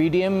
PDM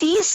30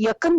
1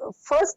1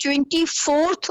24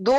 2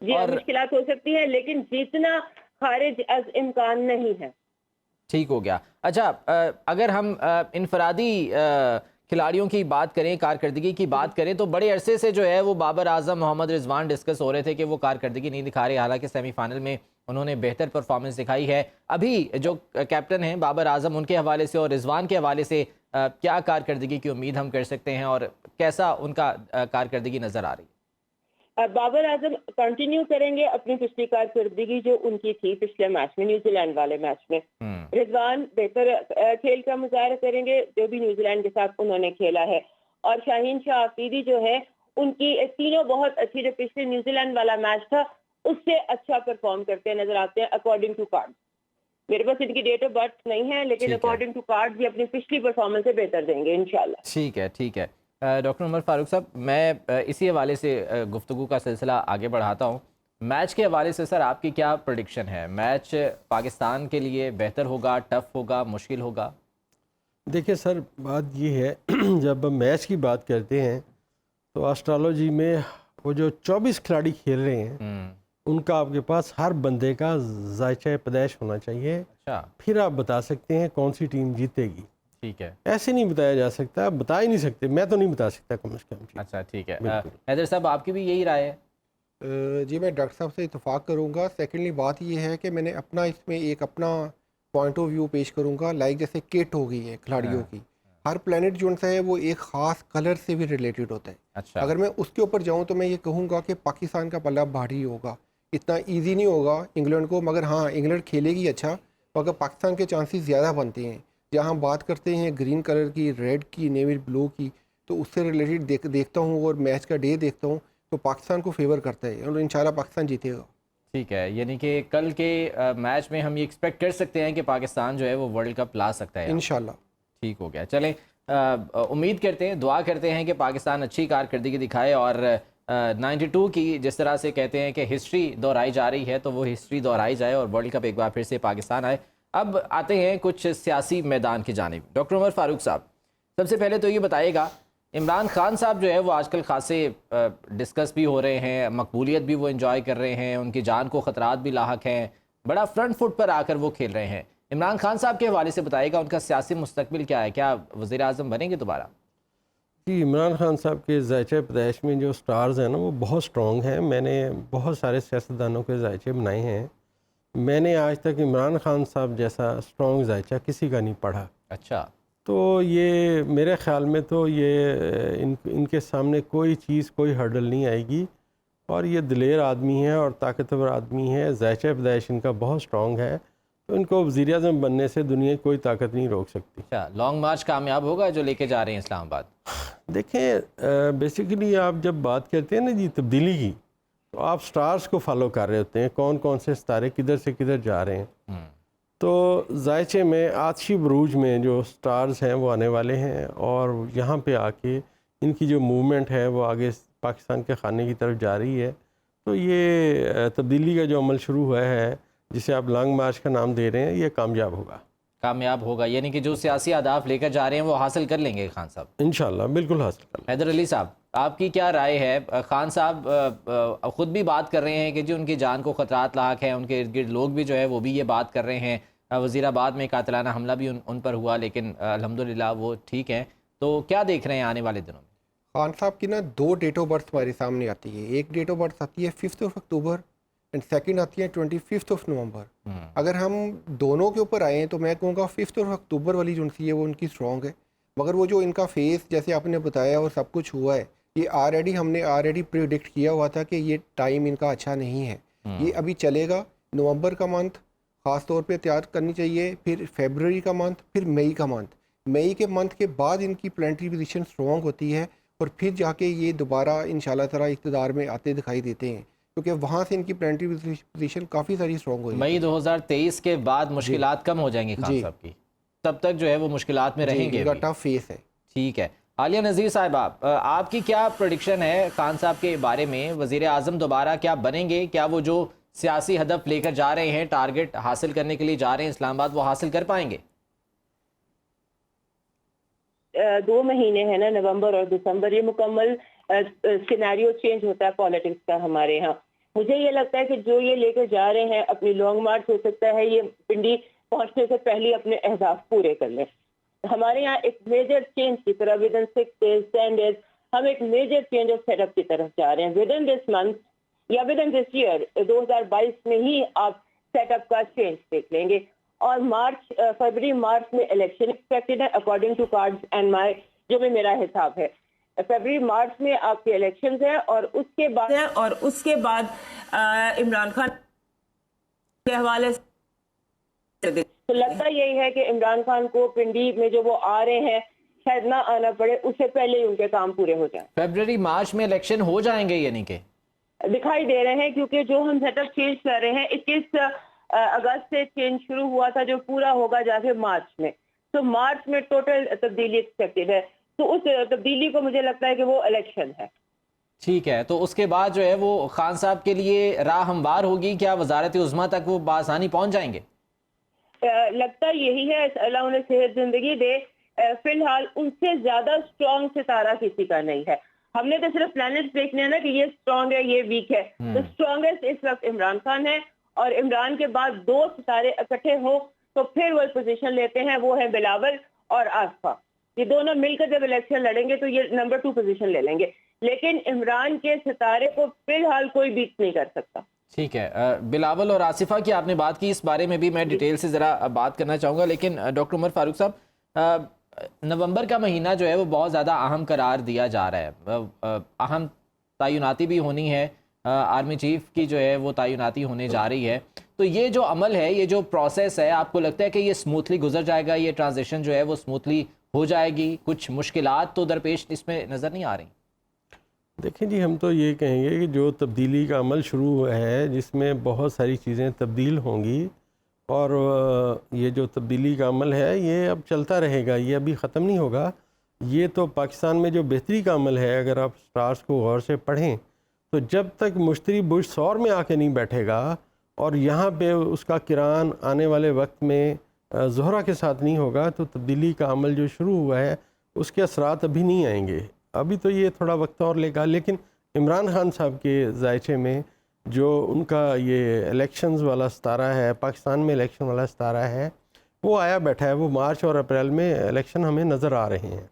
جی اور مشکلات ہو سکتی ہیں لیکن جیتنا خارج از امکان نہیں ہے. ٹھیک ہو گیا. اچھا اگر ہم انفرادی کھلاڑیوں کی بات کریں، کارکردگی کی بات کریں، تو بڑے عرصے سے جو ہے وہ بابر اعظم، محمد رضوان ڈسکس ہو رہے تھے کہ وہ کارکردگی نہیں دکھا رہے، حالانکہ سیمی فائنل میں انہوں نے بہتر پرفارمنس دکھائی ہے. ابھی جو کیپٹن ہیں بابر اعظم، ان کے حوالے سے اور رضوان کے حوالے سے کیا کارکردگی کی امید ہم کر سکتے ہیں اور کیسا ان کا کارکردگی نظر آ رہی ہے؟ بابر اعظم کنٹینیو کریں گے اپنی پچھلی کارکردگی جو ان کی تھی پچھلے میچ میں، نیوزی لینڈ والے میچ میں. رضوان بہتر کھیل کا مظاہرہ کریں گے جو بھی نیوزی لینڈ کے ساتھ انہوں نے کھیلا ہے. اور شاہین شاہ آفریدی جو ہے ان کی تینوں بہت اچھی، جو پچھلے نیوزی لینڈ والا میچ تھا اس سے اچھا پرفارم کرتے نظر آتے ہیں اکارڈنگ ٹو کارڈ. میرے پاس ان کی ڈیٹ آف برتھ نہیں ہے لیکن اکارڈنگ ٹو کارڈ بھی اپنی پچھلی پرفارمنس سے بہتر دیں گے انشاءاللہ. ٹھیک ہے ٹھیک ہے. ڈاکٹر عمر فاروق صاحب، میں اسی حوالے سے گفتگو کا سلسلہ آگے بڑھاتا ہوں. میچ کے حوالے سے سر آپ کی کیا پریڈکشن ہے؟ میچ پاکستان کے لیے بہتر ہوگا، ٹف ہوگا، مشکل ہوگا؟ دیکھیں سر، بات یہ ہے جب ہم میچ کی بات کرتے ہیں تو آسٹرالوجی میں وہ جو 24 کھلاڑی کھیل رہے ہیں ان کا آپ کے پاس ہر بندے کا ذائقہ پیدائش ہونا چاہیے. اچھا، پھر آپ بتا سکتے ہیں کون سی ٹیم جیتے گی. ٹھیک ہے. ایسے نہیں بتایا جا سکتا، بتا ہی نہیں سکتے، میں تو نہیں بتا سکتا کم از کم. اچھا ٹھیک ہے. حیدر صاحب آپ کی بھی یہی رائے ہے؟ جی میں ڈاکٹر صاحب سے اتفاق کروں گا. سیکنڈلی بات یہ ہے کہ میں نے اپنا اس میں ایک اپنا پوائنٹ آف ویو پیش کروں گا. لائک جیسے کٹ ہو گئی ہے کھلاڑیوں کی، ہر پلانٹ جو ہے وہ ایک خاص کلر سے بھی ریلیٹڈ ہوتا ہے. اچھا، اگر میں اس کے اوپر جاؤں تو میں یہ کہوں گا کہ پاکستان کا پلہ بھاری ہوگا، اتنا ایزی نہیں ہوگا انگلینڈ کو. مگر ہاں انگلینڈ کھیلے گی اچھا، مگر پاکستان کے چانسز زیادہ بنتے ہیں. جہاں ہم بات کرتے ہیں گرین کلر کی، ریڈ کی، نیوی بلو کی، تو اس سے ریلیٹڈ دیکھتا ہوں اور میچ کا ڈے دیکھتا ہوں تو پاکستان کو فیور کرتا ہے اور انشاءاللہ پاکستان جیتے گا. ٹھیک ہے. یعنی کہ کل کے میچ میں ہم یہ ایکسپیکٹ کر سکتے ہیں کہ پاکستان جو ہے وہ ورلڈ کپ لا سکتا ہے انشاءاللہ. ٹھیک ہو گیا. چلیں امید کرتے ہیں، دعا کرتے ہیں کہ پاکستان اچھی کارکردگی دکھائے اور 92 کی جس طرح سے کہتے ہیں کہ ہسٹری دہرائی جا رہی ہے تو وہ ہسٹری دہرائی جائے اور ورلڈ کپ ایک بار پھر سے پاکستان آئے. اب آتے ہیں کچھ سیاسی میدان کی جانب. ڈاکٹر عمر فاروق صاحب، سب سے پہلے تو یہ بتائیے گا، عمران خان صاحب جو ہے وہ آج کل خاصے ڈسکس بھی ہو رہے ہیں، مقبولیت بھی وہ انجوائے کر رہے ہیں، ان کی جان کو خطرات بھی لاحق ہیں، بڑا فرنٹ فٹ پر آ کر وہ کھیل رہے ہیں. عمران خان صاحب کے حوالے سے بتائیے گا ان کا سیاسی مستقبل کیا ہے؟ کیا وزیر اعظم بنیں گے دوبارہ؟ جی، عمران خان صاحب کے ذائقہ پیدائش میں جو سٹارز ہیں نا وہ بہت سٹرونگ ہیں. میں نے بہت سارے سیاستدانوں کے ذائقے بنائے ہیں، میں نے آج تک عمران خان صاحب جیسا سٹرونگ ذائقہ کسی کا نہیں پڑھا. اچھا، تو یہ میرے خیال میں تو یہ ان کے سامنے کوئی چیز، کوئی ہرڈل نہیں آئے گی. اور یہ دلیر آدمی ہے اور طاقتور آدمی ہے، ذائقہ پیدائش ان کا بہت سٹرونگ ہے، تو ان کو وزیر اعظم بننے سے دنیا کی کوئی طاقت نہیں روک سکتی. اچھا، لانگ مارچ کامیاب ہوگا جو لے کے جا رہے ہیں اسلام آباد؟ دیکھیں بیسیکلی آپ جب بات کرتے ہیں نا جی تبدیلی کی، تو آپ سٹارز کو فالو کر رہے ہوتے ہیں، کون کون سے ستارے کدھر سے کدھر جا رہے ہیں. تو ذائقے میں آتشی بروج میں جو سٹارز ہیں وہ آنے والے ہیں اور یہاں پہ آ کے ان کی جو موومنٹ ہے وہ آگے پاکستان کے خانے کی طرف جا رہی ہے. تو یہ تبدیلی کا جو عمل شروع ہوا ہے جسے آپ لانگ مارچ کا نام دے رہے ہیں، یہ کامیاب ہوگا. کامیاب ہوگا یعنی کہ جو سیاسی اہداف لے کر جا رہے ہیں وہ حاصل کر لیں گے خان صاحب؟ انشاءاللہ بالکل حاصل کر لیں. حیدر علی صاحب، آپ کی کیا رائے ہے؟ خان صاحب خود بھی بات کر رہے ہیں کہ جو ان کی جان کو خطرات لاحق ہیں، ان کے ارد گرد لوگ بھی جو ہے وہ بھی یہ بات کر رہے ہیں. وزیر آباد میں قاتلانہ حملہ بھی ان پر ہوا لیکن الحمدللہ وہ ٹھیک ہیں. تو کیا دیکھ رہے ہیں آنے والے دنوں میں؟ خان صاحب کی نا 2 ڈیٹ آف برتھ ہمارے سامنے آتی ہے. ایک ڈیٹ آف برتھ آتی ہے 5 اکتوبر اینڈ سیکنڈ آتی ہے 25 نومبر. اگر ہم دونوں کے اوپر آئیں تو میں کہوں گا 5 اکتوبر والی جو سی ہے وہ ان کی سٹرونگ ہے. مگر وہ جو ان کا فیس جیسے آپ نے بتایا اور سب کچھ ہوا ہے، یہ ہم نے آلریڈی پریڈکٹ کیا ہوا تھا کہ یہ ٹائم ان کا اچھا نہیں ہے. یہ ابھی چلے گا. نومبر کا منتھ خاص طور پہ تیار کرنی چاہیے، پھر فیبروری کا منتھ، پھر مئی کا منتھ. مئی کے منتھ کے بعد ان کی پلانٹری پوزیشن سٹرونگ ہوتی ہے اور پھر جا کے یہ دوبارہ انشاءاللہ تعالی اقتدار میں آتے دکھائی دیتے ہیں، کیونکہ وہاں سے ان کی پلانٹری پوزیشن کافی ساری سٹرونگ ہوئی. مئی 2023 کے بعد مشکلات کم ہو جائیں گی خان صاحب کی، تب تک جو ہے وہ مشکلات میں رہیں گے. ان کا ٹف فیس ہے. ٹھیک ہے. عالیہ نذیر صاحبہ، آپ کی کیا پریڈکشن ہے خان صاحب کے بارے میں؟ وزیر اعظم دوبارہ کیا بنیں گے؟ کیا وہ جو سیاسی ہدف لے کر جا رہے ہیں، ٹارگٹ حاصل کرنے کے لیے جا رہے ہیں اسلام آباد، وہ حاصل کر پائیں گے؟ 2 مہینے ہیں نا، نومبر اور دسمبر، یہ مکمل سینیریو چینج ہوتا ہے پالیٹکس کا ہمارے ہاں. مجھے یہ لگتا ہے کہ جو یہ لے کے جا رہے ہیں اپنی لانگ مارچ، ہو سکتا ہے یہ پنڈی پہنچنے سے پہلے اپنے اہداف پورے کر لیں. ہمارے یہاں ایک میجر چینج کی طرح ود ان 6 days 10 days ہم ایک major change of set up کی طرف جا رہے ہیں. ود ان دس منتھ یا ود ان دس ایئر 2022 میں ہی آپ سیٹ اپ کا چینج دیکھ لیں گے. اور فروری مارچ میں الیکشن ایکسپیکٹڈ ہے according to cards and my, جو بھی میرا حساب ہے. فروری مارچ میں آپ کے الیکشنز ہیں اور اس کے بعد عمران خان کے حوالے سے تو لگتا یہی ہے کہ عمران خان کو پنڈی میں جو وہ آ رہے ہیں شاید نہ آنا پڑے، اس سے پہلے ہی ان کے کام پورے ہو جائیں. فیبرری مارچ میں الیکشن ہو جائیں گے یعنی کہ دکھائی دے رہے ہیں، کیونکہ جو ہم سیٹ اپ چینج کر رہے ہیں 21 اگست سے چینج شروع ہوا تھا جو پورا ہوگا جا کے مارچ میں. تو مارچ میں ٹوٹل تبدیلی ایکسپیکٹڈ ہے، تو اس تبدیلی کو مجھے لگتا ہے کہ وہ الیکشن ہے. ٹھیک ہے. تو اس کے بعد جو ہے وہ خان صاحب کے لیے راہ ہموار ہوگی، کیا وزارت عظمیٰ تک وہ بآسانی پہنچ جائیں گے؟ لگتا یہی ہے، اللہ انہیں صحت زندگی دے. فی الحال ان سے زیادہ اسٹرانگ ستارہ کسی کا نہیں ہے. ہم نے تو صرف پلانٹس دیکھنے ہیں نا کہ یہ اسٹرانگ ہے یہ ویک ہے. تو اسٹرانگسٹ اس وقت عمران خان ہے، اور عمران کے بعد 2 ستارے اکٹھے ہو تو پھر وہ پوزیشن لیتے ہیں، وہ ہے بلاول اور آصفہ. یہ دونوں مل کر جب الیکشن لڑیں گے تو یہ نمبر 2 پوزیشن لے لیں گے. لیکن عمران کے ستارے کو فی الحال کوئی بیٹ نہیں کر سکتا. ٹھیک ہے. بلاول اور آصفہ کی آپ نے بات کی، اس بارے میں بھی میں ڈیٹیل سے ذرا بات کرنا چاہوں گا. لیکن ڈاکٹر عمر فاروق صاحب، نومبر کا مہینہ جو ہے وہ بہت زیادہ اہم قرار دیا جا رہا ہے. اہم تعیناتی بھی ہونی ہے، آرمی چیف کی جو ہے وہ تعیناتی ہونے جا رہی ہے. تو یہ جو عمل ہے، یہ جو پروسیس ہے، آپ کو لگتا ہے کہ یہ سموتھلی گزر جائے گا؟ یہ ٹرانزیشن جو ہے وہ سموتھلی ہو جائے گی؟ کچھ مشکلات تو درپیش اس میں نظر نہیں آ رہی؟ دیکھیں جی، ہم تو یہ کہیں گے کہ جو تبدیلی کا عمل شروع ہوا ہے جس میں بہت ساری چیزیں تبدیل ہوں گی، اور یہ جو تبدیلی کا عمل ہے یہ اب چلتا رہے گا، یہ ابھی ختم نہیں ہوگا. یہ تو پاکستان میں جو بہتری کا عمل ہے، اگر آپ سٹارز کو غور سے پڑھیں تو جب تک مشتری بش سور میں آ کے نہیں بیٹھے گا اور یہاں پہ اس کا کران آنے والے وقت میں زہرہ کے ساتھ نہیں ہوگا، تو تبدیلی کا عمل جو شروع ہوا ہے اس کے اثرات ابھی نہیں آئیں گے. ابھی تو یہ تھوڑا وقت اور لے گا. لیکن عمران خان صاحب کے ذائچے میں جو ان کا یہ الیکشنز والا ستارہ ہے، پاکستان میں الیکشن والا ستارہ ہے، وہ آیا بیٹھا ہے. وہ مارچ اور اپریل میں الیکشن ہمیں نظر آ رہے ہیں.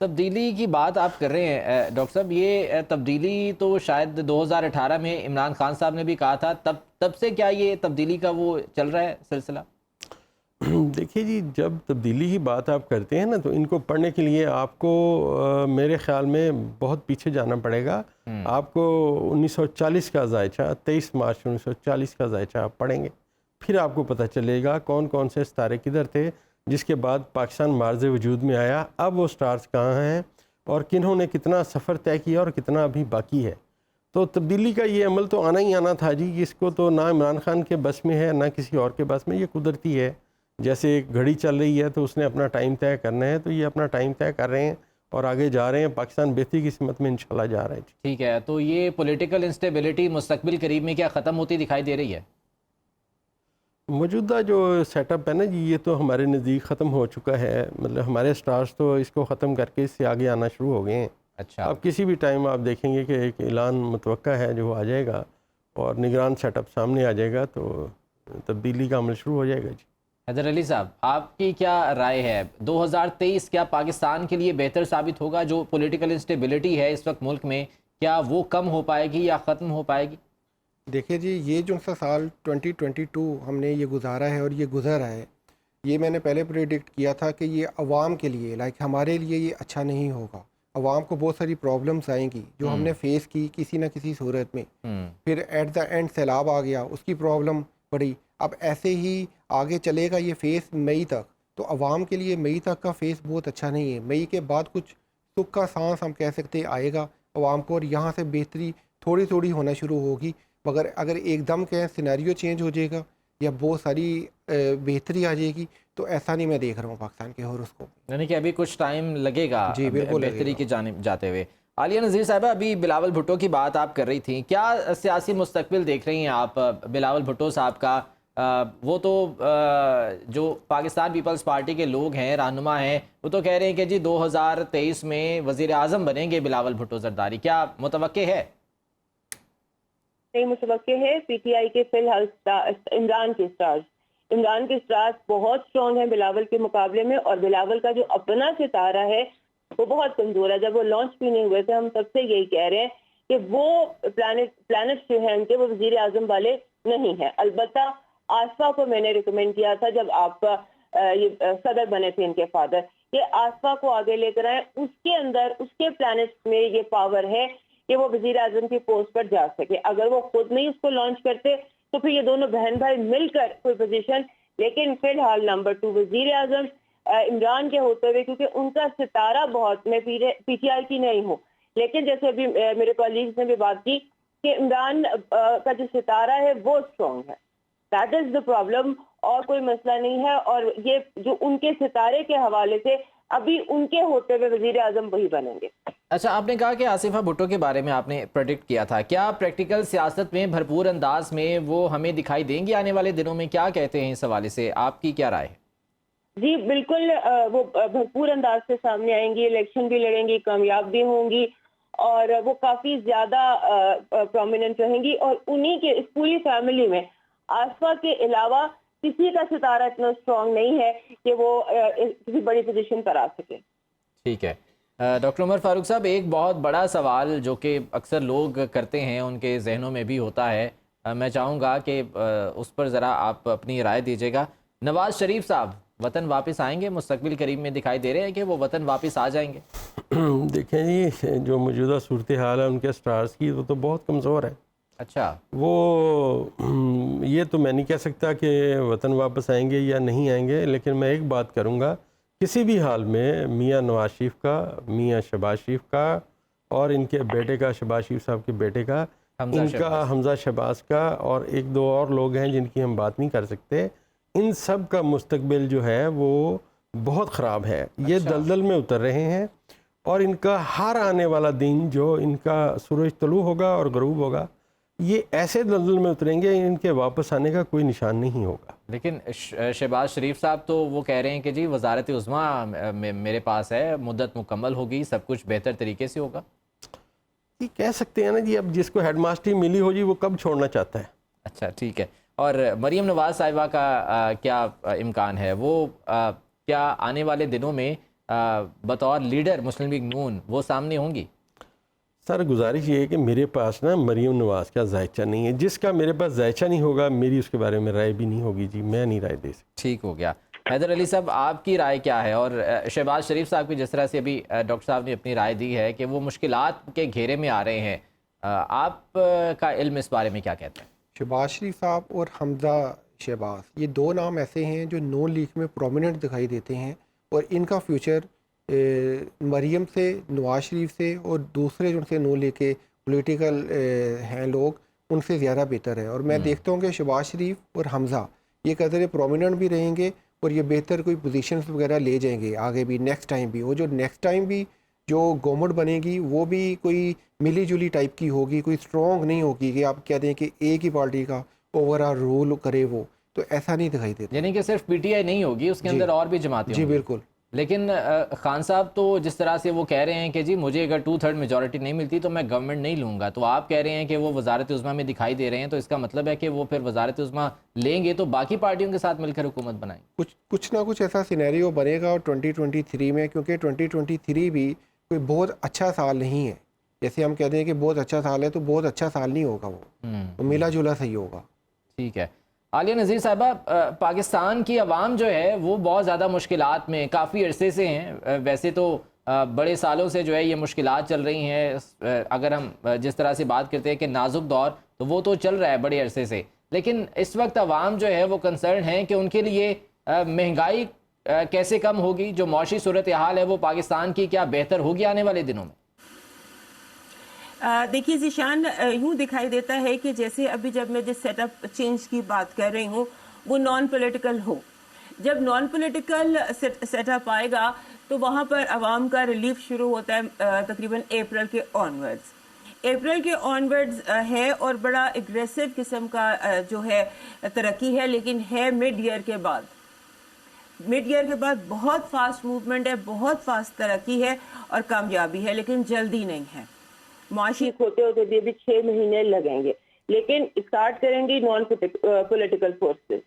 تبدیلی کی بات آپ کر رہے ہیں ڈاکٹر صاحب، یہ تبدیلی تو شاید 2018 میں عمران خان صاحب نے بھی کہا تھا. تب سے کیا یہ تبدیلی کا وہ چل رہا ہے سلسلہ؟ دیکھیے جی، جب تبدیلی کی بات آپ کرتے ہیں نا تو ان کو پڑھنے کے لیے آپ کو میرے خیال میں بہت پیچھے جانا پڑے گا. آپ کو 1940 کا ذائچہ، 23 مارچ 1940 کا ذائچہ آپ پڑھیں گے، پھر آپ کو پتہ چلے گا کون کون سے ستارے کدھر تھے، جس کے بعد پاکستان مارز وجود میں آیا. اب وہ سٹارز کہاں ہیں اور کنہوں نے کتنا سفر طے کیا اور کتنا ابھی باقی ہے. تو تبدیلی کا یہ عمل تو آنا ہی آنا تھا جی. اس کو تو نہ عمران خان کے بس میں ہے نہ کسی اور کے بس میں، یہ قدرتی ہے. جیسے ایک گھڑی چل رہی ہے تو اس نے اپنا ٹائم طے کرنا ہے، تو یہ اپنا ٹائم طے کر رہے ہیں اور آگے جا رہے ہیں. پاکستان بہتری کی سمت میں انشاءاللہ جا رہا ہے. ٹھیک ہے. تو یہ پولیٹیکل انسٹیبلٹی مستقبل قریب میں کیا ختم ہوتی دکھائی دے رہی ہے؟ موجودہ جو سیٹ اپ ہے نا جی، یہ تو ہمارے نزدیک ختم ہو چکا ہے. مطلب ہمارے سٹارز تو اس کو ختم کر کے اس سے آگے آنا شروع ہو گئے ہیں. اچھا. اب کسی بھی ٹائم آپ دیکھیں گے کہ ایک اعلان متوقع ہے جو آ جائے گا اور نگران سیٹ اپ سامنے آ جائے گا، تو تبدیلی کا عمل شروع ہو جائے گا جی. حیدر علی صاحب، آپ کی کیا رائے ہے؟ 2023 کیا پاکستان کے لیے بہتر ثابت ہوگا؟ جو پولیٹیکل انسٹیبلٹی ہے اس وقت ملک میں، کیا وہ کم ہو پائے گی یا ختم ہو پائے گی؟ دیکھیں جی، یہ جو سا سال 2022 ہم نے یہ گزارا ہے اور یہ گزر رہا ہے، یہ میں نے پہلے پریڈکٹ کیا تھا کہ یہ عوام کے لیے، ہمارے لیے یہ اچھا نہیں ہوگا. عوام کو بہت ساری پرابلمس آئیں گی جو ہم نے فیس کی کسی نہ کسی صورت میں. پھر ایٹ دا اینڈ سیلاب آ گیا، اس کی پرابلم پڑی. اب ایسے ہی آگے چلے گا یہ فیس مئی تک، تو عوام کے لیے مئی تک کا فیس بہت اچھا نہیں ہے. مئی کے بعد کچھ سکھ کا سانس ہم کہہ سکتے آئے گا عوام کو، اور یہاں سے بہتری تھوڑی تھوڑی ہونا شروع ہوگی. مگر اگر ایک دم کہیں سینیریو چینج ہو جائے گا یا بہت ساری بہتری آ جائے گی، تو ایسا نہیں میں دیکھ رہا ہوں پاکستان کے اور اس کو. یعنی کہ ابھی کچھ ٹائم لگے گا جی بالکل بہتری کی جانب جاتے ہوئے. عالیہ نذیر صاحبہ، ابھی بلاول بھٹو کی بات آپ کر رہی تھیں، کیا سیاسی مستقبل دیکھ رہی ہیں آپ بلاول بھٹو صاحب کا؟ وہ تو جو پاکستان پیپلز پارٹی کے لوگ ہیں، رہنما ہیں، وہ تو کہہ رہے ہیں کہ جی 2023 میں وزیر اعظم بنیں گے بلاول بھٹو زرداری. کیا متوقع ہے؟ نہیں متوقع ہے پی ٹی آئی کے فی الحال عمران کے سٹارز بہت اسٹرانگ ہیں بلاول کے مقابلے میں، اور بلاول کا جو اپنا ستارہ ہے وہ بہت کمزور ہے. جب وہ لانچ بھی نہیں ہوئے تھے ہم تب سے یہی کہہ رہے ہیں کہ وہ پلانٹ جو ہیں ان کے وہ وزیر اعظم والے نہیں ہیں. البتہ آصفا کو میں نے ریکمینڈ کیا تھا جب آپ یہ صدر بنے تھے ان کے فادر، کہ آصفا کو آگے لے کر آئیں، اس کے اندر اس کے پلانٹس میں یہ پاور ہے کہ وہ وزیر اعظم کی پوسٹ پر جا سکے. اگر وہ خود نہیں اس کو لانچ کرتے تو پھر یہ دونوں بہن بھائی مل کر کوئی پوزیشن، لیکن فی الحال نمبر 2 وزیر اعظم عمران کے ہوتے ہوئے، کیونکہ ان کا ستارہ بہت، میں پی ٹی آئی کی نہیں ہوں لیکن جیسے ابھی میرے کالیگز نے بھی بات کی کہ عمران کا جو ستارہ ہے وہ اسٹرانگ ہے. دیٹ از دا پرابلم، اور کوئی مسئلہ نہیں ہے. اور یہ جو ان کے ستارے کے حوالے سے ابھی ان کے ہوتے ہوئے وزیر اعظم وہی بنیں گے. اچھا، آپ نے کہا کہ آصفہ بھٹو کے بارے میں آپ نے پریڈکٹ کیا تھا، کیا پریکٹیکل سیاست میں بھرپور انداز میں وہ ہمیں دکھائی دیں گی آنے والے دنوں میں؟ کیا کہتے ہیں اس حوالے سے، آپ کی کیا رائے ہے؟ جی بالکل، وہ بھرپور انداز سے سامنے آئیں گی، الیکشن بھی لڑیں گی، کامیاب بھی ہوں گی، اور وہ کافی زیادہ پرومیننٹ رہیں گی. اور انہی کے اس پوری فیملی میں آصفا کے علاوہ کسی کا ستارہ اتنا اسٹرانگ نہیں ہے کہ وہ کسی بڑی پوزیشن پر آ سکے. ٹھیک ہے. ڈاکٹر عمر فاروق صاحب، ایک بہت بڑا سوال جو کہ اکثر لوگ کرتے ہیں، ان کے ذہنوں میں بھی ہوتا ہے، میں چاہوں گا کہ اس پر ذرا آپ اپنی رائے دیجیے گا. نواز شریف صاحب وطن واپس آئیں گے؟ مستقبل قریب میں دکھائی دے رہے ہیں کہ وہ وطن واپس آ جائیں گے؟ دیکھیں جی، جو موجودہ صورتحال ہے ان کے سٹارز کی وہ تو بہت کمزور ہے. اچھا، وہ یہ تو میں نہیں کہہ سکتا کہ وطن واپس آئیں گے یا نہیں آئیں گے، لیکن میں ایک بات کروں گا، کسی بھی حال میں میاں نواز شریف کا، میاں شہباز شریف کا، اور ان کے بیٹے کا، شہباز شریف صاحب کے بیٹے کا، ان کا حمزہ شہباز کا، اور ایک دو اور لوگ ہیں جن کی ہم بات نہیں کر سکتے، ان سب کا مستقبل جو ہے وہ بہت خراب ہے. یہ دلدل میں اتر رہے ہیں، اور ان کا ہر آنے والا دن جو ان کا سورج طلوع ہوگا اور غروب ہوگا، یہ ایسے دلدل میں اتریں گے، ان کے واپس آنے کا کوئی نشان نہیں ہوگا. لیکن شہباز شریف صاحب تو وہ کہہ رہے ہیں کہ جی وزارت عظمیٰ میرے پاس ہے، مدت مکمل ہوگی، سب کچھ بہتر طریقے سے ہوگا. یہ کہہ سکتے ہیں نا جی، اب جس کو ہیڈ ماسٹری ملی ہو جی وہ کب چھوڑنا چاہتا ہے. اچھا ٹھیک ہے. اور مریم نواز صاحبہ کا کیا امکان ہے؟ وہ کیا آنے والے دنوں میں بطور لیڈر مسلم لیگ نون وہ سامنے ہوں گی؟ سر گزارش یہ ہے کہ میرے پاس نا مریم نواز کا ذائچہ نہیں ہے. جس کا میرے پاس ذائچہ نہیں ہوگا میری اس کے بارے میں رائے بھی نہیں ہوگی جی، میں نہیں رائے دے سکتا. ٹھیک ہو گیا. حیدر علی صاحب، آپ کی رائے کیا ہے؟ اور شہباز شریف صاحب کی جس طرح سے ابھی ڈاکٹر صاحب نے اپنی رائے دی ہے کہ وہ مشکلات کے گھیرے میں آ رہے ہیں، آپ کا علم اس بارے میں کیا کہتا ہے؟ شہباز شریف صاحب اور حمزہ شہباز، یہ دو نام ایسے ہیں جو نون لیگ میں پرومیننٹ دکھائی دیتے ہیں، اور ان کا فیوچر مریم سے، نواز شریف سے، اور دوسرے جو ان سے نون لیگ کے پولیٹیکل ہیں لوگ، ان سے زیادہ بہتر ہے. اور میں دیکھتا ہوں کہ شہباز شریف اور حمزہ یہ قدر پرومیننٹ بھی رہیں گے، اور یہ بہتر کوئی پوزیشنز وغیرہ لے جائیں گے آگے بھی، نیکسٹ ٹائم بھی. وہ جو نیکسٹ ٹائم بھی جو گورنمنٹ بنے گی وہ بھی کوئی ملی جلی ٹائپ کی ہوگی، کوئی اسٹرانگ نہیں ہوگی کہ آپ کہہ دیں کہ ایک ہی پارٹی کا اوور آل رول کرے. وہ تو ایسا نہیں دکھائی دیتا. یعنی کہ صرف پی ٹی آئی نہیں ہوگی، اس کے اندر اور بھی جماعتیں ہوں گی. جی بالکل. لیکن خان صاحب تو جس طرح سے وہ کہہ رہے ہیں کہ جی مجھے اگر 2/3 میجورٹی نہیں ملتی تو میں گورنمنٹ نہیں لوں گا، تو آپ کہہ رہے ہیں کہ وہ وزارت عظمیٰ میں دکھائی دے رہے ہیں، تو اس کا مطلب ہے کہ وہ پھر وزارت عظمیٰ لیں گے تو باقی پارٹیوں کے ساتھ مل کر حکومت بنائیں. کچھ نہ کچھ ایسا سینیریو بنے گا 2023 میں، کیونکہ 2023 بھی کوئی بہت اچھا سال نہیں ہے. جیسے ہم کہتے ہیں کہ بہت اچھا سال ہے، تو بہت اچھا سال نہیں ہوگا، وہ ملا جلا صحیح ہوگا. ٹھیک ہے. عالیہ نذیر صاحبہ، پاکستان کی عوام جو ہے وہ بہت زیادہ مشکلات میں کافی عرصے سے ہیں. ویسے تو بڑے سالوں سے جو ہے یہ مشکلات چل رہی ہیں. اگر ہم جس طرح سے بات کرتے ہیں کہ نازک دور، تو وہ تو چل رہا ہے بڑے عرصے سے، لیکن اس وقت عوام جو ہے وہ کنسرن ہیں کہ ان کے لیے مہنگائی کیسے کم ہوگی، جو معاشی صورتحال ہے وہ پاکستان کی کیا بہتر ہوگی آنے والے دنوں میں؟ دیکھیے ذیشان، یوں دکھائی دیتا ہے کہ جیسے ابھی جب میں جس سیٹ اپ چینج کی بات کر رہی ہوں وہ نان پولیٹیکل ہو. جب نان پولیٹیکل سیٹ اپ آئے گا تو وہاں پر عوام کا ریلیف شروع ہوتا ہے تقریباً اپریل کے آنورڈز ہے، اور بڑا اگریسو قسم کا جو ہے ترقی ہے، لیکن ہے مڈ ایئر کے بعد بہت فاسٹ موومنٹ ہے، بہت فاسٹ ترقی ہے اور کامیابی ہے، لیکن جلدی نہیں ہے. معاشی ہوتے ہوتے بھی ابھی 6 مہینے لگیں گے. لیکن اسٹارٹ کریں گی نان پولیٹیکل فورسز.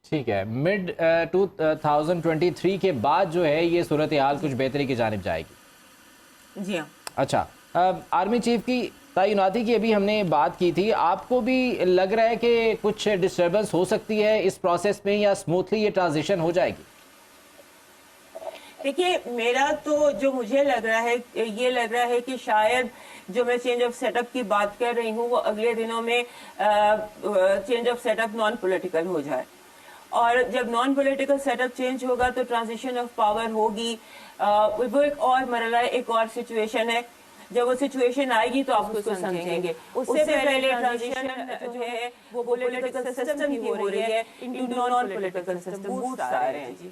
ٹھیک ہے. مڈ 2023 کے بعد جو ہے یہ صورتحال کچھ بہتری کی جانب جائے گی. جی ہاں. اچھا, آرمی چیف کی تعیناتی کی ابھی ہم نے بات کی تھی, آپ کو بھی لگ رہا ہے کہ کچھ ڈسٹربنس ہو سکتی ہے اس پروسیس میں, یا اسموتھلی یہ ٹرانزیشن ہو جائے گی؟ دیکھیے میرا تو جو مجھے لگ رہا ہے یہ لگ رہا ہے کہ شاید جو میں چینج آف سیٹ اپ کی بات کر رہی ہوں وہ اگلے دنوں میں change of set up non political ہو جائے, اور جب non political set up change ہوگا تو ٹرانزیشن آف پاور ہوگی. وہ ایک اور مرحلہ ہے, ایک اور سچویشن ہے. جب وہ سچویشن آئے گی تو آپ اس کو سمجھیں گے. اس سے پہلے ٹرانزیشن جو ہے وہ پولیٹیکل سسٹم کی ہو رہی ہے into non political system. Boost آ رہے ہیں. جی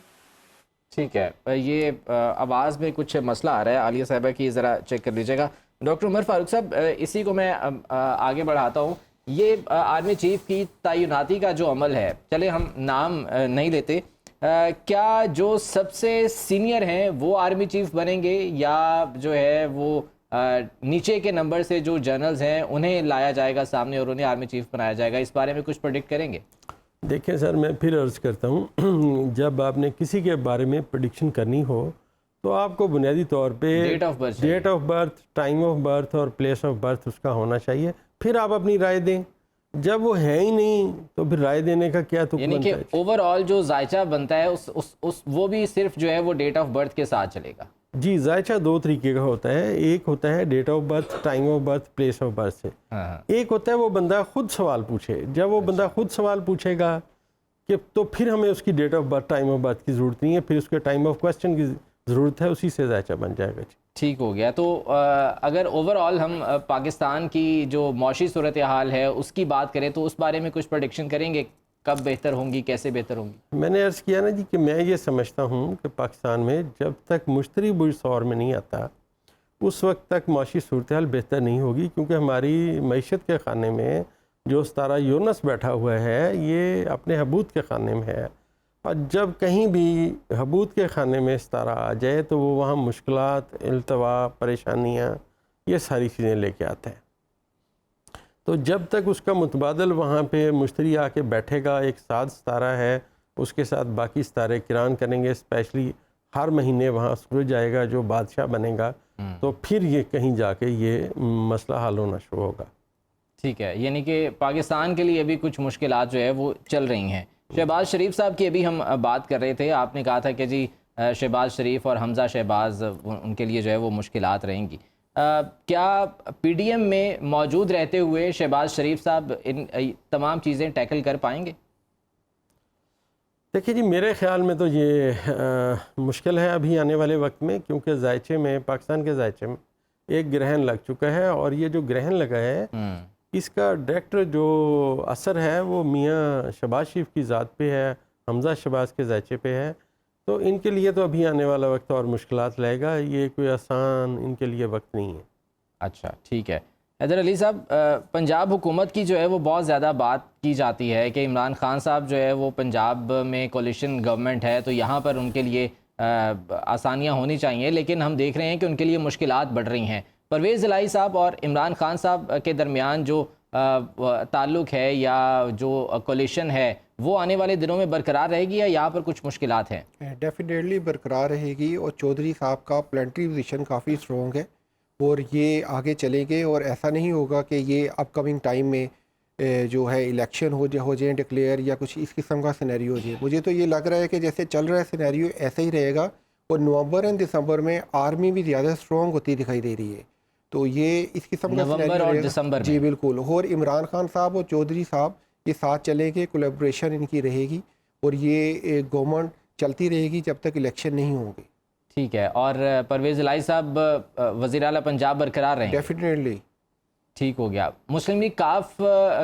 ٹھیک ہے. یہ آواز میں کچھ مسئلہ آ رہا ہے, عالیہ صاحبہ کی ذرا چیک کر لیجیے گا. ڈاکٹر عمر فاروق صاحب, اسی کو میں آگے بڑھاتا ہوں. یہ آرمی چیف کی تعیناتی کا جو عمل ہے, چلے ہم نام نہیں لیتے, کیا جو سب سے سینئر ہیں وہ آرمی چیف بنیں گے, یا جو ہے وہ نیچے کے نمبر سے جو جنرلز ہیں انہیں لایا جائے گا سامنے اور انہیں آرمی چیف بنایا جائے گا؟ اس بارے میں کچھ پریڈکٹ کریں گے؟ دیکھیں سر, میں پھر عرض کرتا ہوں, جب آپ نے کسی کے بارے میں پریڈکشن کرنی ہو تو آپ کو بنیادی طور پہ date of birth, time of birth اور پلیس آف برتھ اس کا ہونا چاہیے, پھر آپ اپنی رائے دیں. جب وہ ہے ہی نہیں تو پھر رائے دینے کا کیا تک یعنی کہ اوور آل جو ذائچہ بنتا ہے وہ بھی صرف جو ہے وہ ڈیٹ آف برتھ کے ساتھ چلے گا؟ جی, ذائچہ دو طریقے کا ہوتا ہے. ایک ہوتا ہے date of birth, time of birth, place of birth سے. ایک ہوتا ہے وہ بندہ خود سوال پوچھے. جب وہ بندہ خود سوال پوچھے گا کہ تو پھر ہمیں اس کی date of birth, time of birth کی ضرورت نہیں ہے, پھر اس کے ٹائم آف کویسچن کی ضرورت ہے, اسی سے ذائچہ بن جائے گا. ٹھیک ہو گیا. تو اگر اوور آل ہم پاکستان کی جو معاشی صورتحال ہے اس کی بات کریں تو اس بارے میں کچھ پریڈکشن کریں گے, کب بہتر ہوں گی, کیسے بہتر ہوں گی؟ میں نے عرض کیا نا جی کہ میں یہ سمجھتا ہوں کہ پاکستان میں جب تک مشتری بجھ سور میں نہیں آتا اس وقت تک معاشی صورتحال بہتر نہیں ہوگی, کیونکہ ہماری معیشت کے خانے میں جو ستارہ یونس بیٹھا ہوا ہے یہ اپنے حبوط کے خانے میں ہے, اور جب کہیں بھی حبوط کے خانے میں ستارہ آ جائے تو وہ وہاں مشکلات, التوا, پریشانیاں, یہ ساری چیزیں لے کے آتا ہے. تو جب تک اس کا متبادل وہاں پہ مشتری آ کے بیٹھے گا, ایک ساتھ ستارہ ہے اس کے ساتھ باقی ستارے کران کریں گے, اسپیشلی ہر مہینے وہاں سورج آئے گا جو بادشاہ بنے گا, تو پھر یہ کہیں جا کے یہ مسئلہ حل ہونا شروع ہوگا. ٹھیک ہے. یعنی کہ پاکستان کے لیے ابھی کچھ مشکلات جو ہے وہ چل رہی ہیں. شہباز شریف صاحب کی ابھی ہم بات کر رہے تھے, آپ نے کہا تھا کہ جی شہباز شریف اور حمزہ شہباز ان کے لیے جو ہے وہ مشکلات رہیں گی. کیا پی ڈی ایم میں موجود رہتے ہوئے شہباز شریف صاحب ان تمام چیزیں ٹیکل کر پائیں گے؟ دیکھیے جی, میرے خیال میں تو یہ مشکل ہے ابھی آنے والے وقت میں, کیونکہ ذائچے میں, پاکستان کے ذائچے میں ایک گرہن لگ چکا ہے, اور یہ جو گرہن لگا ہے اس کا ڈائریکٹ جو اثر ہے وہ میاں شہباز شریف کی ذات پہ ہے, حمزہ شہباز کے ذائچے پہ ہے. تو ان کے لیے تو ابھی آنے والا وقت اور مشکلات لائے گا, یہ کوئی آسان ان کے لیے وقت نہیں ہے. اچھا ٹھیک ہے. حیدر علی صاحب, پنجاب حکومت کی جو ہے وہ بہت زیادہ بات کی جاتی ہے کہ عمران خان صاحب جو ہے وہ پنجاب میں کولیشن گورنمنٹ ہے تو یہاں پر ان کے لیے آسانیاں ہونی چاہیے, لیکن ہم دیکھ رہے ہیں کہ ان کے لیے مشکلات بڑھ رہی ہیں. پرویز الہی صاحب اور عمران خان صاحب کے درمیان جو تعلق ہے یا جو کولیشن ہے وہ آنے والے دنوں میں برقرار رہے گی, یا یہاں پر کچھ مشکلات ہیں؟ ڈیفینیٹلی برقرار رہے گی, اور چودھری صاحب کا پلانٹری پوزیشن کافی اسٹرانگ ہے اور یہ آگے چلیں گے, اور ایسا نہیں ہوگا کہ یہ اپ کمنگ ٹائم میں جو ہے الیکشن ہو جائیں ڈکلیئر یا کچھ اس قسم کا سینیریو ہو جائے. مجھے تو یہ لگ رہا ہے کہ جیسے چل رہا ہے سینیریو ایسا ہی رہے گا, اور نومبر اور دسمبر میں آرمی بھی زیادہ اسٹرانگ ہوتی دکھائی دے رہی ہے. تو یہ اس قسم کا نومبر اور دسمبر جی بالکل. اور عمران خان صاحب اور چودھری صاحب یہ ساتھ چلیں گے, کولیبریشن ان کی رہے گی, اور یہ گورنمنٹ چلتی رہے گی جب تک الیکشن نہیں ہوں گے. ٹھیک ہے. اور پرویز الہی صاحب وزیر اعلیٰ پنجاب برقرار رہیں گے؟ ڈیفینیٹلی. ٹھیک ہو گیا. مسلم لیگ کاف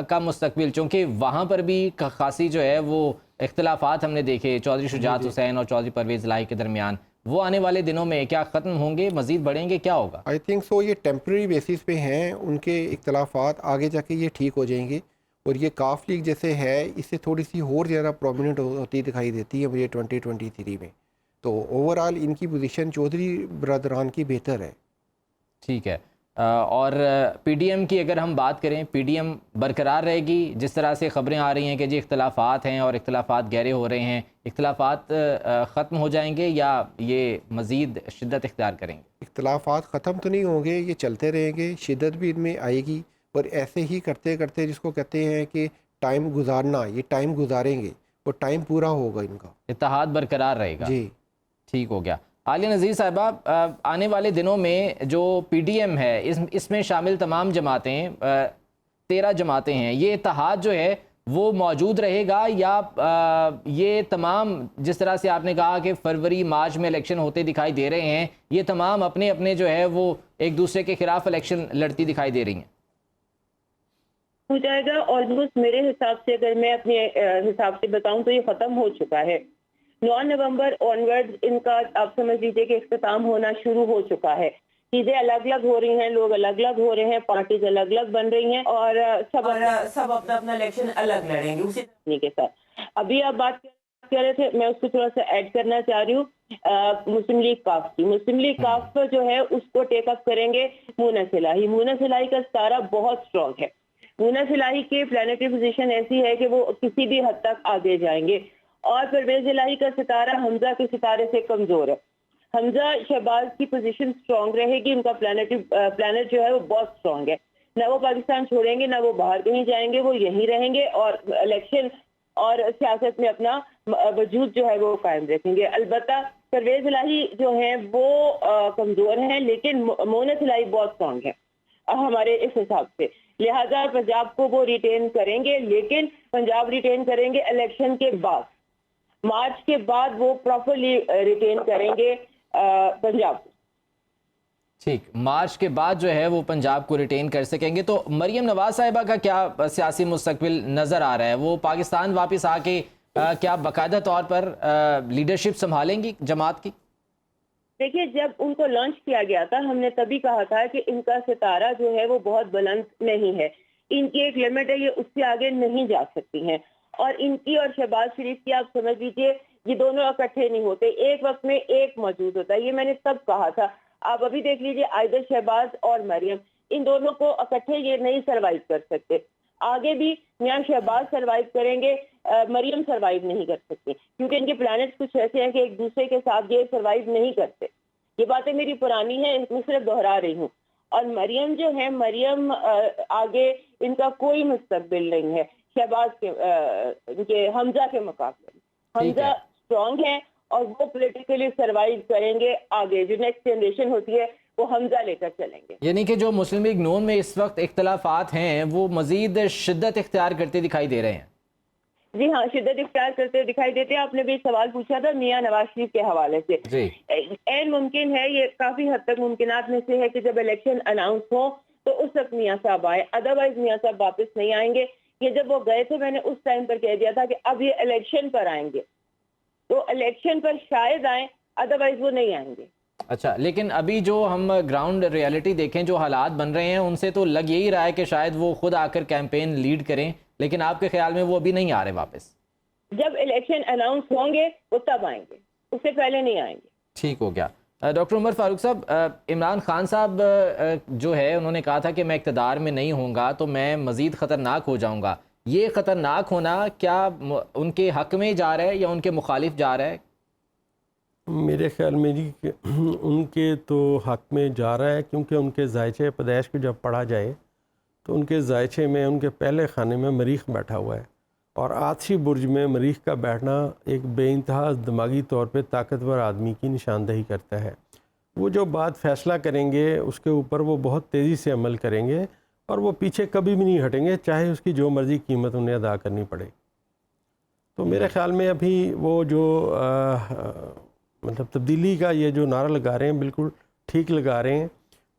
کا مستقبل, چونکہ وہاں پر بھی خاصی جو ہے وہ اختلافات ہم نے دیکھے چودھری شجاعت حسین اور چودھری پرویز الہی کے درمیان, وہ آنے والے دنوں میں کیا ختم ہوں گے, مزید بڑھیں گے, کیا ہوگا؟ آئی تھنک سو یہ ٹیمپرری بیسس پہ ہیں, ان کے اختلافات آگے جا کے یہ ٹھیک ہو جائیں گے, اور یہ کاف لیگ جیسے ہے اس سے تھوڑی سی اور زیادہ پرومیننٹ ہوتی دکھائی دیتی ہے مجھے 2023 میں. تو اوور آل ان کی پوزیشن چودھری برادران کی بہتر ہے. ٹھیک ہے. اور پی ڈی ایم کی اگر ہم بات کریں، پی ڈی ایم برقرار رہے گی؟ جس طرح سے خبریں آ رہی ہیں کہ جی اختلافات ہیں اور اختلافات گہرے ہو رہے ہیں، اختلافات ختم ہو جائیں گے یا یہ مزید شدت اختیار کریں گے؟ اختلافات ختم تو نہیں ہوں گے، یہ چلتے رہیں گے، شدت بھی ان میں آئے گی، اور ایسے ہی کرتے کرتے جس کو کہتے ہیں کہ ٹائم گزارنا، یہ ٹائم گزاریں گے، وہ ٹائم پورا ہوگا ان کا، اتحاد برقرار رہے گا؟ جی ٹھیک ہو گیا۔ عالیہ نذیر صاحبہ، آنے والے دنوں میں جو پی ڈی ایم ہے اس میں شامل تمام جماعتیں، 13 جماعتیں ہیں، یہ اتحاد جو ہے وہ موجود رہے گا یا یہ تمام، جس طرح سے آپ نے کہا کہ فروری مارچ میں الیکشن ہوتے دکھائی دے رہے ہیں، یہ تمام اپنے اپنے جو ہے وہ ایک دوسرے کے خلاف الیکشن لڑتی دکھائی دے رہی ہیں؟ ہو جائے گا آلموسٹ، میرے حساب سے اگر میں اپنے حساب سے بتاؤں تو یہ ختم ہو چکا ہے۔ 9 نومبر آنورڈ ان کا آپ سمجھ لیجیے کہ اختتام ہونا شروع ہو چکا ہے، چیزیں الگ الگ ہو رہی ہیں، لوگ الگ الگ ہو رہے ہیں، پارٹیز الگ الگ بن رہی ہیں، اور سب اپنا اپنا الیکشن الگ لڑیں گے اسی کے ساتھ۔ ابھی آپ بات کر رہے تھے، میں اس کو تھوڑا سا ایڈ کرنا چاہ رہی ہوں مسلم لیگ کاف کی۔ مسلم لیگ کاف جو ہے اس کو ٹیک اپ کریں گے مونس الہی۔ مونس الہی کا ستارہ بہت اسٹرانگ ہے۔ مونس الہی کی پلانٹری پوزیشن ایسی ہے کہ وہ کسی بھی حد تک آگے جائیں گے، اور پرویز الہی کا ستارہ حمزہ کے ستارے سے کمزور ہے۔ حمزہ شہباز کی پوزیشن اسٹرانگ رہے گی، ان کا پلانٹ جو ہے وہ بہت اسٹرانگ ہے، نہ وہ پاکستان چھوڑیں گے نہ وہ باہر کہیں جائیں گے، وہ یہیں رہیں گے اور الیکشن اور سیاست میں اپنا وجود جو ہے وہ قائم رکھیں گے۔ البتہ پرویز الہی جو ہیں وہ کمزور ہیں، لیکن مونس الہی بہت اسٹرانگ ہے ہمارے اس حساب سے، لہذا پنجاب کو وہ ریٹین کریں گے، لیکن پنجاب ریٹین کریں گے الیکشن کے بعد، مارچ کے بعد وہ پراپرلی ریٹین کریں گے پنجاب۔ ٹھیک، مارچ کے بعد جو ہے وہ پنجاب کو ریٹین کر سکیں گے۔ تو مریم نواز صاحبہ کا کیا سیاسی مستقبل نظر آ رہا ہے؟ وہ پاکستان واپس آ کے کیا باقاعدہ طور پر لیڈرشپ سنبھالیں گی جماعت کی؟ دیکھیے، جب ان کو لانچ کیا گیا تھا ہم نے تبھی کہا تھا کہ ان کا ستارہ جو ہے وہ بہت بلند نہیں ہے، ان کی ایک لمٹ ہے، یہ اس سے آگے نہیں جا سکتی ہیں، اور ان کی اور شہباز شریف کی آپ سمجھ لیجیے یہ دونوں اکٹھے نہیں ہوتے، ایک وقت میں ایک موجود ہوتا ہے، یہ میں نے تب کہا تھا۔ آپ ابھی دیکھ لیجیے آئدر شہباز اور مریم، ان دونوں کو اکٹھے یہ نہیں سروائیو کر سکتے، آگے بھی میاں شہباز سروائیو کریں گے، مریم سروائیو نہیں کر سکتی، کیونکہ ان کے پلانٹس کچھ ایسے ہیں کہ ایک دوسرے کے ساتھ یہ سروائیو نہیں کرتے۔ یہ باتیں میری پرانی ہیں، میں صرف دہرا رہی ہوں۔ اور مریم جو ہے، مریم آگے ان کا کوئی مستقبل نہیں ہے شہباز کے حمزہ کے مقابلے میں۔ حمزہ اسٹرانگ ہے اور وہ پولیٹیکلی سروائیو کریں گے، آگے جو نیکسٹ جنریشن ہوتی ہے وہ حمزہ لے کر چلیں گے۔ یعنی کہ جو مسلم لیگ نون میں اس وقت اختلافات ہیں وہ مزید شدت اختیار کرتے دکھائی دے رہے ہیں؟ جی ہاں، شدت اختیار کرتے دکھائی دیتے ہیں۔ آپ نے بھی سوال پوچھا تھا میاں نواز شریف کے حوالے سے، جی این ممکن ہے، یہ کافی حد تک ممکنات میں سے ہے کہ جب الیکشن اناؤنس ہو تو اس وقت میاں صاحب آئے، ادروائز میاں صاحب واپس نہیں آئیں گے۔ یہ جب وہ گئے تھے میں نے اس ٹائم پر کہہ دیا تھا کہ اب یہ الیکشن پر آئیں گے، تو الیکشن پر شاید آئیں، ادروائز وہ نہیں آئیں گے۔ اچھا، لیکن ابھی جو ہم گراؤنڈ ریالٹی دیکھیں، جو حالات بن رہے ہیں، ان سے تو لگ یہی رہا ہے کہ شاید وہ خود آ کر کیمپین لیڈ کریں، لیکن آپ کے خیال میں وہ ابھی نہیں آ رہے واپس؟ جب الیکشن اناؤنس ہوں گے وہ تب آئیں گے، اس سے پہلے نہیں آئیں گے۔ ٹھیک ہو گیا۔ ڈاکٹر عمر فاروق صاحب، عمران خان صاحب جو ہے انہوں نے کہا تھا کہ میں اقتدار میں نہیں ہوں گا تو میں مزید خطرناک ہو جاؤں گا، یہ خطرناک ہونا کیا ان کے حق میں جا رہا ہے یا ان کے مخالف جا رہا ہے؟ میرے خیال میں جی ان کے تو حق میں جا رہا ہے، کیونکہ ان کے ذائچے پیدائش کو جب پڑھا جائے تو ان کے ذائچے میں ان کے پہلے خانے میں مریخ بیٹھا ہوا ہے، اور آتشی برج میں مریخ کا بیٹھنا ایک بے انتہا دماغی طور پہ طاقتور آدمی کی نشاندہی کرتا ہے۔ وہ جو بات فیصلہ کریں گے اس کے اوپر وہ بہت تیزی سے عمل کریں گے، اور وہ پیچھے کبھی بھی نہیں ہٹیں گے، چاہے اس کی جو مرضی قیمت انہیں ادا کرنی پڑے۔ تو میرے خیال میں ابھی وہ جو مطلب تبدیلی کا یہ جو نعرہ لگا رہے ہیں بالکل ٹھیک لگا رہے ہیں،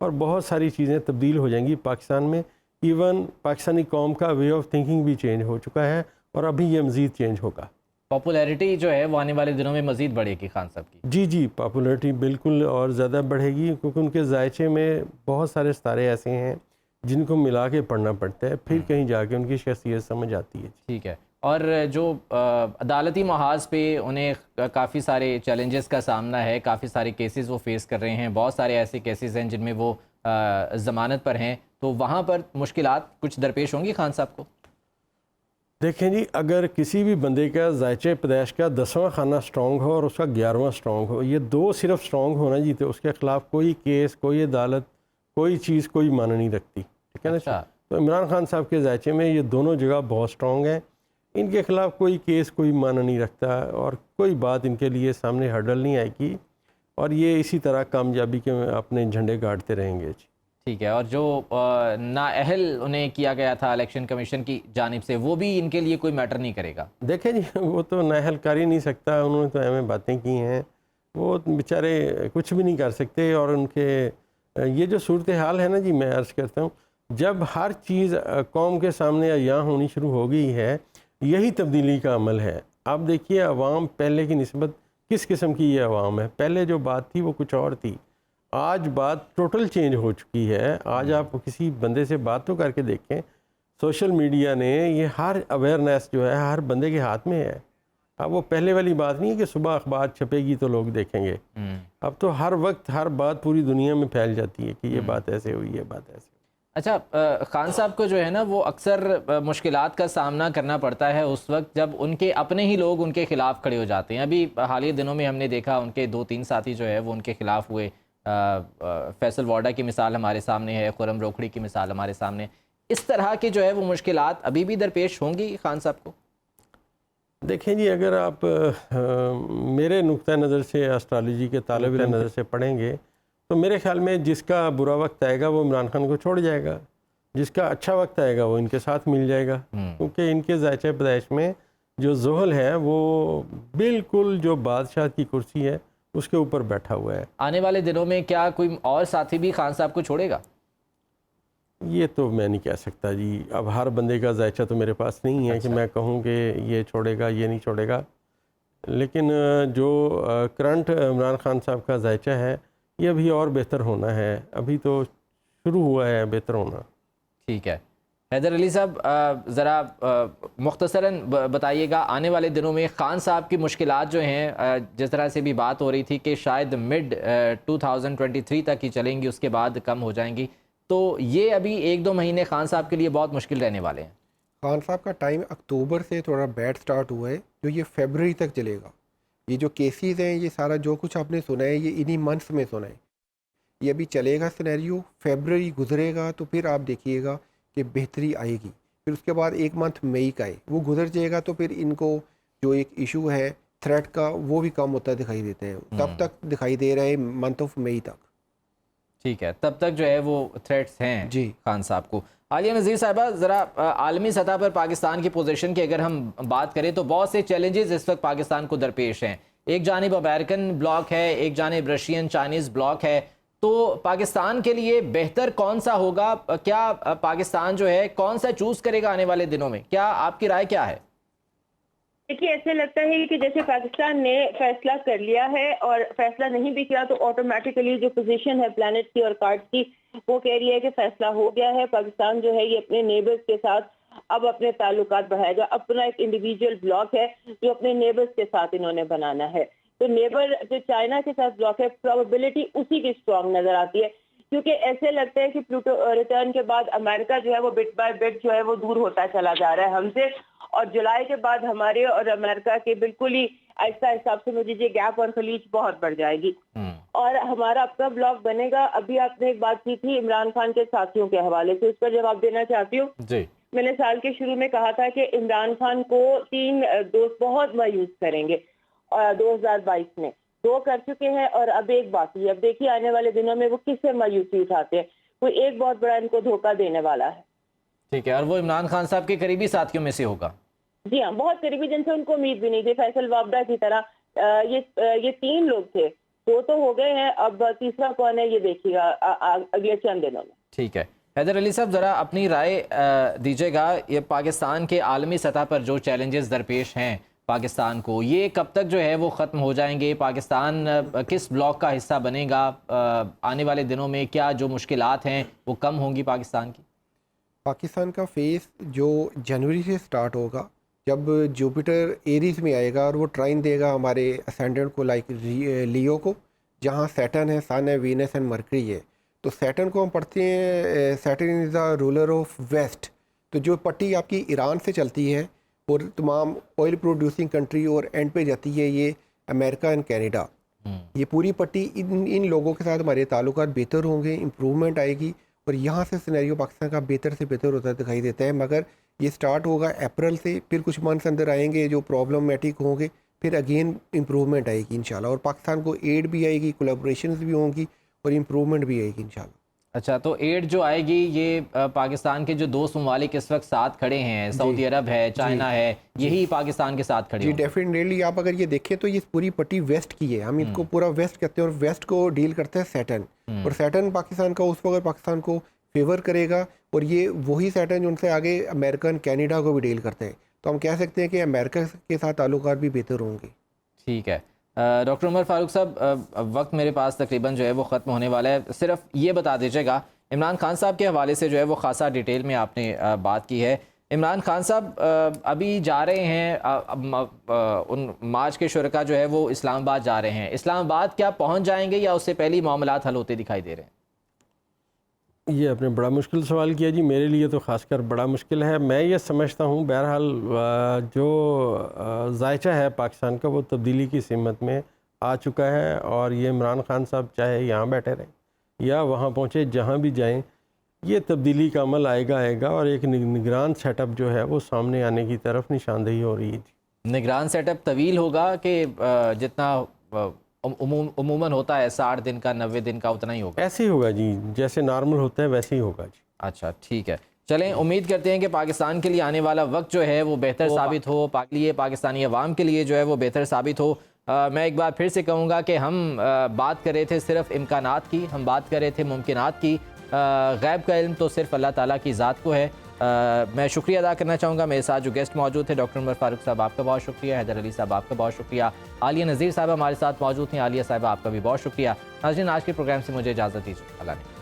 اور بہت ساری چیزیں تبدیل ہو جائیں گی پاکستان میں، ایون پاکستانی قوم کا وے آف تھنکنگ بھی چینج ہو چکا ہے، اور ابھی یہ مزید چینج ہوگا۔ پاپولیرٹی جو ہے وہ آنے والے دنوں میں مزید بڑھے گی خان صاحب کی؟ جی پاپولیرٹی بالکل اور زیادہ بڑھے گی، کیونکہ ان کے ذائچے میں بہت سارے ستارے ایسے ہیں جن کو ملا کے پڑھنا پڑتا ہے، پھر کہیں جا کے ان کی شخصیت سمجھ آتی ہے۔ ٹھیک ہے، اور جو عدالتی محاذ پہ انہیں کافی سارے چیلنجز کا سامنا ہے، کافی سارے کیسز وہ فیس کر رہے ہیں، بہت سارے ایسے کیسز ہیں جن میں وہ ضمانت پر ہیں، تو وہاں پر مشکلات کچھ درپیش ہوں گی خان صاحب کو؟ دیکھیں جی، اگر کسی بھی بندے کا ذائچہ پیدائش کا 10واں خانہ سٹرونگ ہو اور اس کا 11واں سٹرونگ ہو، یہ دو صرف سٹرونگ ہونا جی، تو اس کے خلاف کوئی کیس، کوئی عدالت، کوئی چیز کوئی معنی نہیں رکھتی، ٹھیک ہے نا؟ اچھا، تو عمران خان صاحب کے ذائچے میں یہ دونوں جگہ بہت سٹرونگ ہیں، ان کے خلاف کوئی کیس کوئی معنی نہیں رکھتا اور کوئی بات ان کے لیے سامنے ہرڈل نہیں آئے گی، اور یہ اسی طرح کامیابی کے اپنے جھنڈے گاڑتے رہیں گے جی۔ ٹھیک ہے، اور جو نااہل انہیں کیا گیا تھا الیکشن کمیشن کی جانب سے، وہ بھی ان کے لیے کوئی میٹر نہیں کرے گا؟ دیکھیں جی، وہ تو نااہل کر ہی نہیں سکتا، انہوں نے تو ایویں باتیں کی ہیں، وہ بیچارے کچھ بھی نہیں کر سکتے، اور ان کے یہ جو صورتحال ہے نا جی، میں عرض کرتا ہوں، جب ہر چیز قوم کے سامنے عیاں ہونی شروع ہو گئی ہے، یہی تبدیلی کا عمل ہے۔ آپ دیکھیے عوام پہلے کی نسبت کس قسم کی یہ عوام ہے، پہلے جو بات تھی وہ کچھ اور تھی، آج بات ٹوٹل چینج ہو چکی ہے۔ آج آپ کسی بندے سے بات تو کر کے دیکھیں، سوشل میڈیا نے یہ ہر اویئرنیس جو ہے ہر بندے کے ہاتھ میں ہے۔ اب وہ پہلے والی بات نہیں ہے کہ صبح اخبار چھپے گی تو لوگ دیکھیں گے، اب تو ہر وقت ہر بات پوری دنیا میں پھیل جاتی ہے کہ یہ بات ایسے ہوئی، یہ بات ایسے ہوئی۔ اچھا، خان صاحب کو جو ہے نا وہ اکثر مشکلات کا سامنا کرنا پڑتا ہے اس وقت جب ان کے اپنے ہی لوگ ان کے خلاف کھڑے ہو جاتے ہیں۔ ابھی حالیہ دنوں میں ہم نے دیکھا ان کے 2-3 ساتھی جو ہے وہ ان کے خلاف ہوئے، فیصل واڈا کی مثال ہمارے سامنے ہے، خرم روکھڑی کی مثال ہمارے سامنے۔ اس طرح کی جو ہے وہ مشکلات ابھی بھی درپیش ہوں گی خان صاحب کو؟ دیکھیں جی، اگر آپ میرے نقطہ نظر سے، اسٹرالوجی کے طالب علم نظر سے پڑھیں گے تو میرے خیال میں جس کا برا وقت آئے گا وہ عمران خان کو چھوڑ جائے گا، جس کا اچھا وقت آئے گا وہ ان کے ساتھ مل جائے گا، کیونکہ ان کے ذائچہ پیدائش میں جو زحل ہے وہ بالکل جو بادشاہ کی کرسی ہے اس کے اوپر بیٹھا ہوا ہے۔ آنے والے دنوں میں کیا کوئی اور ساتھی بھی خان صاحب کو چھوڑے گا؟ یہ تو میں نہیں کہہ سکتا جی، اب ہر بندے کا ذائچہ تو میرے پاس نہیں ہے کہ میں کہوں کہ یہ چھوڑے گا یہ نہیں چھوڑے گا، لیکن جو کرنٹ عمران خان صاحب کا ذائچہ ہے یہ ابھی اور بہتر ہونا ہے، ابھی تو شروع ہوا ہے بہتر ہونا۔ ٹھیک ہے، حیدر علی صاحب ذرا مختصراً بتائیے گا آنے والے دنوں میں خان صاحب کی مشکلات جو ہیں، جس طرح سے بھی بات ہو رہی تھی کہ شاید مڈ 2023 تک ہی چلیں گی، اس کے بعد کم ہو جائیں گی، تو یہ ابھی 1-2 مہینے خان صاحب کے لیے بہت مشکل رہنے والے ہیں۔ خان صاحب کا ٹائم اکتوبر سے تھوڑا بیڈ سٹارٹ ہوا ہے، جو یہ فیبرری تک چلے گا۔ یہ جو کیسز ہیں، یہ سارا جو کچھ آپ نے سنا ہے یہ انہی منتھس میں سنا ہے، یہ ابھی چلے گا سینیریو، فیبرری گزرے گا تو پھر آپ دیکھیے گا کہ بہتری آئے گی، پھر اس کے بعد 1 منتھ مئی کا ہے وہ گزر جائے گا، تو پھر ان کو جو ایک ایشو ہے تھریٹ کا وہ بھی کم ہوتا دکھائی دیتے ہیں، تب تک دکھائی دے رہے ہیں منتھ آف مئی تک۔ ٹھیک ہے، تب تک جو ہے وہ تھریٹس ہیں جی خان صاحب کو۔ عالیہ نذیر صاحبہ، ذرا عالمی سطح پر پاکستان کی پوزیشن کی اگر ہم بات کریں تو بہت سے چیلنجز اس وقت پاکستان کو درپیش ہیں، ایک جانب امریکن بلاک ہے، ایک جانب رشین چائنیز بلاک ہے، تو پاکستان کے لیے بہتر کون سا ہوگا؟ کیا پاکستان جو ہے کون سا چوز کرے گا آنے والے دنوں میں؟ کیا آپ کی رائے کیا ہے؟ دیکھیے، ایسے لگتا ہے کہ جیسے پاکستان نے فیصلہ کر لیا ہے، اور فیصلہ نہیں بھی کیا تو آٹومیٹیکلی جو پوزیشن ہے پلانٹ کی اور کارڈ کی وہ کہہ رہی ہے کہ فیصلہ ہو گیا ہے، پاکستان جو ہے یہ اپنے نیبرز کے ساتھ اب اپنے تعلقات بڑھائے گا، اپنا ایک انڈیویجول بلاک ہے جو اپنے نیبرز کے ساتھ انہوں نے بنانا ہے۔ تو نیبر جو چائنا کے ساتھ بلاک ہے، پروبیبلٹی اسی کی اسٹرانگ نظر آتی ہے، کیونکہ ایسے لگتا ہے کہ پلوٹو ریٹرن کے بعد امریکہ جو ہے وہ بٹ بائی بٹ جو ہے وہ دور ہوتا چلا جا رہا ہے ہم سے، اور جولائی کے بعد ہمارے اور امریکہ کے بالکل ہی آہستہ آہستہ آپ سمجھ لیجیے گیپ اور خلیج بہت بڑھ جائے گی، اور ہمارا اپنا بلاک بنے گا۔ ابھی آپ نے ایک بات کی تھی عمران خان کے ساتھیوں کے حوالے سے، اس پر جواب دینا چاہتی ہوں۔ جی، میں نے سال کے شروع میں کہا تھا کہ عمران خان کو 3 دوست بہت مایوس کریں گے، 2022 میں 2 کر چکے ہیں اور اب ایک باقی ہے۔ اب دیکھیے آنے والے دنوں میں وہ کس سے مایوسی اٹھاتے ہیں، کوئی ایک بہت بڑا ان کو دھوکہ دینے والا ہے۔ ٹھیک ہے، اور وہ عمران خان صاحب کے قریبی ساتھیوں میں سے ہوگا؟ جی ہاں، بہت قریبی، جن سے ان کو امید بھی نہیں تھی، فیصل وابڈا کی طرح۔ یہ 3 لوگ تھے، 2 تو ہو گئے ہیں، اب تیسرا کون ہے یہ دیکھیے گا اگلے چند دنوں میں۔ ٹھیک ہے، حیدر علی صاحب ذرا اپنی رائے دیجیے گا، یہ پاکستان کے عالمی سطح پر جو چیلنجز درپیش ہیں پاکستان کو، یہ کب تک جو ہے وہ ختم ہو جائیں گے؟ پاکستان کس بلاک کا حصہ بنے گا؟ آنے والے دنوں میں کیا جو مشکلات ہیں وہ کم ہوں گی پاکستان کی؟ پاکستان کا فیس جو جنوری سے سٹارٹ ہوگا، جب جوپیٹر ایریز میں آئے گا اور وہ ٹرائن دے گا ہمارے اسینڈنٹ کو، لائک لیو کو، جہاں سیٹرن ہے، سن ہے، وینس اینڈ مرکری ہے، تو سیٹرن کو ہم پڑھتے ہیں Saturn is the ruler of west. تو جو پٹی آپ کی ایران سے چلتی ہے اور تمام آئل پروڈیوسنگ کنٹری اور اینڈ پہ جاتی ہے یہ امریکہ اینڈ کینیڈا, یہ پوری پٹی ان لوگوں کے ساتھ ہمارے تعلقات بہتر ہوں گے, امپرومنٹ آئے گی, اور یہاں سے سینیریو پاکستان کا بہتر سے بہتر ہوتا دکھائی دیتا ہے. مگر یہ سٹارٹ ہوگا اپریل سے, پھر کچھ منتھس اندر آئیں گے جو پرابلمٹک ہوں گے, پھر اگین امپرومنٹ آئے گی انشاءاللہ, اور پاکستان کو ایڈ بھی آئے گی, کولیبریشنز بھی ہوں گی, اور امپرومنٹ بھی آئے گی انشاءاللہ. اچھا, تو ایڈ جو آئے گی یہ پاکستان کے جو دوست ممالک اس وقت ساتھ کھڑے ہیں, سعودی عرب ہے, چائنا ہے, یہی پاکستان کے ساتھ کھڑے جی ڈیفینیٹلی. آپ اگر یہ دیکھیں تو یہ پوری پٹی ویسٹ کی ہے, ہم ان کو پورا ویسٹ کہتے ہیں, اور ویسٹ کو ڈیل کرتا ہے سیٹرن, اور سیٹرن پاکستان کا اس وقت پاکستان کو فیور کرے گا, اور یہ وہی سیٹرن جو ان سے آگے امریکن کینیڈا کو بھی ڈیل کرتے ہیں. تو ہم کہہ سکتے ہیں کہ امریکہ کے ساتھ تعلقات بھی بہتر ہوں گے. ٹھیک ہے. ڈاکٹر عمر فاروق صاحب, وقت میرے پاس تقریباً جو ہے وہ ختم ہونے والا ہے. صرف یہ بتا دیجیے گا, عمران خان صاحب کے حوالے سے جو ہے وہ خاصا ڈیٹیل میں آپ نے بات کی ہے. عمران خان صاحب ابھی جا رہے ہیں, ان مارچ کے شرکا جو ہے وہ اسلام آباد جا رہے ہیں. اسلام آباد کیا پہنچ جائیں گے یا اس سے پہلے معاملات حل ہوتے دکھائی دے رہے ہیں؟ یہ آپ نے بڑا مشکل سوال کیا جی, میرے لیے تو خاص کر بڑا مشکل ہے. میں یہ سمجھتا ہوں بہرحال جو ذائچہ ہے پاکستان کا وہ تبدیلی کی سمت میں آ چکا ہے, اور یہ عمران خان صاحب چاہے یہاں بیٹھے رہیں یا وہاں پہنچے, جہاں بھی جائیں یہ تبدیلی کا عمل آئے گا, اور ایک نگران سیٹ اپ جو ہے وہ سامنے آنے کی طرف نشاندہی ہو رہی ہے. نگران سیٹ اپ طویل ہوگا کہ جتنا عموماً ہوتا ہے 60 دن کا 90 دن کا اتنا ہی ہوگا؟ ایسے ہی ہوگا جی, جیسے نارمل ہوتا ہے ویسے ہی ہوگا جی. اچھا ٹھیک ہے, چلیں امید کرتے ہیں کہ پاکستان کے لیے آنے والا وقت جو ہے وہ بہتر ثابت ہو, پاکستانی عوام کے لیے جو ہے وہ بہتر ثابت ہو. میں ایک بار پھر سے کہوں گا کہ ہم بات کر رہے تھے صرف امکانات کی, ہم بات کر رہے تھے ممکنات کی. غیب کا علم تو صرف اللہ تعالیٰ کی ذات کو ہے. میں شکریہ ادا کرنا چاہوں گا, میرے ساتھ جو گیسٹ موجود تھے ڈاکٹر عمر فاروق صاحب آپ کا بہت شکریہ, حیدر علی صاحب آپ کا بہت شکریہ, عالیہ نذیر صاحب ہمارے ساتھ موجود تھیں, عالیہ صاحبہ آپ کا بھی بہت شکریہ. ناظرین, آج کے پروگرام سے مجھے اجازت دیجیے, اللہ نے